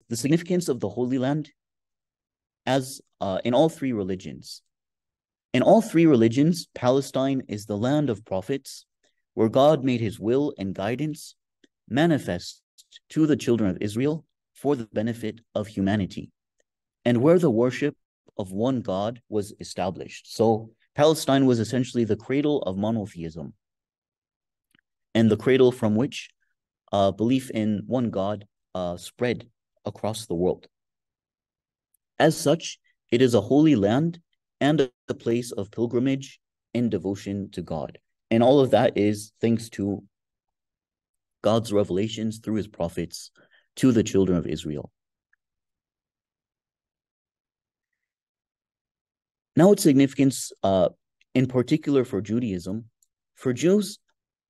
the significance of the Holy Land as in all three religions. In all three religions, Palestine is the land of prophets, where God made his will and guidance manifest to the children of Israel for the benefit of humanity, and where the worship of one God was established. So Palestine was essentially the cradle of monotheism, and the cradle from which belief in one God spread across the world. As such, it is a holy land and a place of pilgrimage and devotion to God. And all of that is thanks to God's revelations through his prophets to the children of Israel. Now, its significance, in particular for Judaism. For Jews,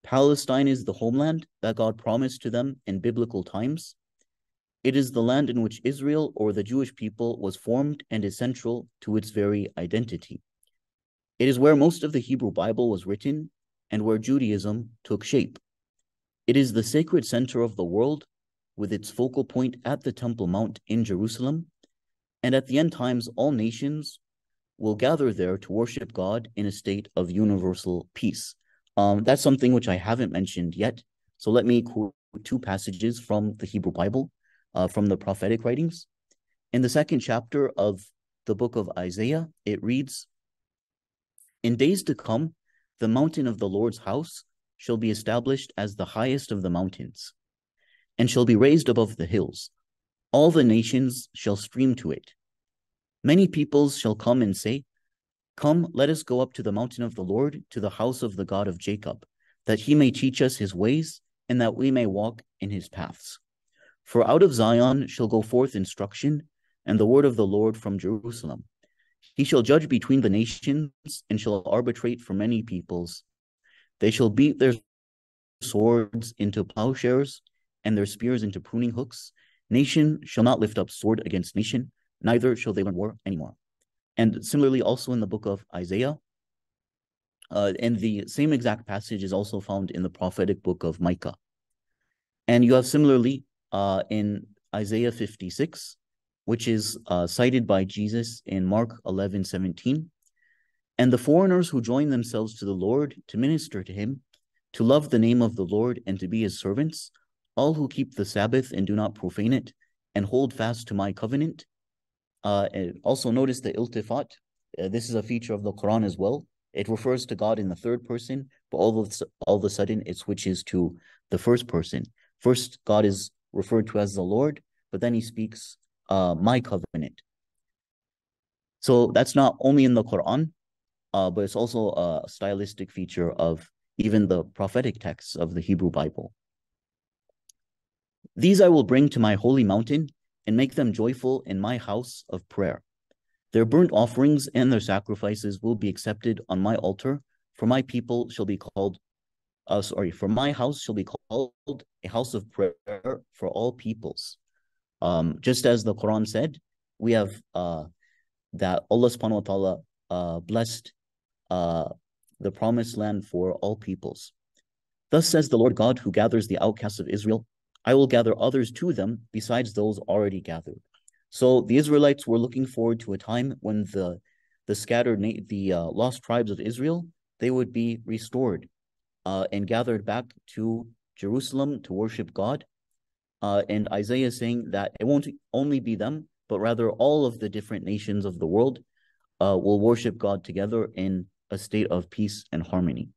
Palestine is the homeland that God promised to them in biblical times. It is the land in which Israel, or the Jewish people, was formed and is central to its very identity. It is where most of the Hebrew Bible was written and where Judaism took shape. It is the sacred center of the world, with its focal point at the Temple Mount in Jerusalem. And at the end times, all nations will gather there to worship God in a state of universal peace. That's something which I haven't mentioned yet. So let me quote two passages from the Hebrew Bible, from the prophetic writings. In the second chapter of the book of Isaiah, it reads, "In days to come, the mountain of the Lord's house shall be established as the highest of the mountains, and shall be raised above the hills. All the nations shall stream to it. Many peoples shall come and say, 'Come, let us go up to the mountain of the Lord, to the house of the God of Jacob, that he may teach us his ways, and that we may walk in his paths. For out of Zion shall go forth instruction, and the word of the Lord from Jerusalem. He shall judge between the nations, and shall arbitrate for many peoples. They shall beat their swords into plowshares, and their spears into pruning hooks. Nation shall not lift up sword against nation, neither shall they learn war anymore." And similarly, also in the book of Isaiah, and the same exact passage is also found in the prophetic book of Micah. And you have similarly in Isaiah 56, which is cited by Jesus in Mark 11:17. "And the foreigners who join themselves to the Lord to minister to him, to love the name of the Lord and to be his servants, all who keep the Sabbath and do not profane it, and hold fast to my covenant." And also notice the iltifat. This is a feature of the Quran as well. It refers to God in the third person, but all of a sudden it switches to the first person. First, God is referred to as the Lord, but then he speaks my covenant. So that's not only in the Quran, but it's also a stylistic feature of even the prophetic texts of the Hebrew Bible. "These I will bring to my holy mountain and make them joyful in my house of prayer. Their burnt offerings and their sacrifices will be accepted on my altar, for my people shall be called, for my house shall be called a house of prayer for all peoples." Just as the Quran said, we have that Allah subhanahu wa ta'ala blessed the promised land for all peoples. "Thus says the Lord God, who gathers the outcasts of Israel, I will gather others to them besides those already gathered." So the Israelites were looking forward to a time when the lost tribes of Israel, they would be restored and gathered back to Jerusalem to worship God. And Isaiah is saying that it won't only be them, but rather all of the different nations of the world will worship God together in a state of peace and harmony.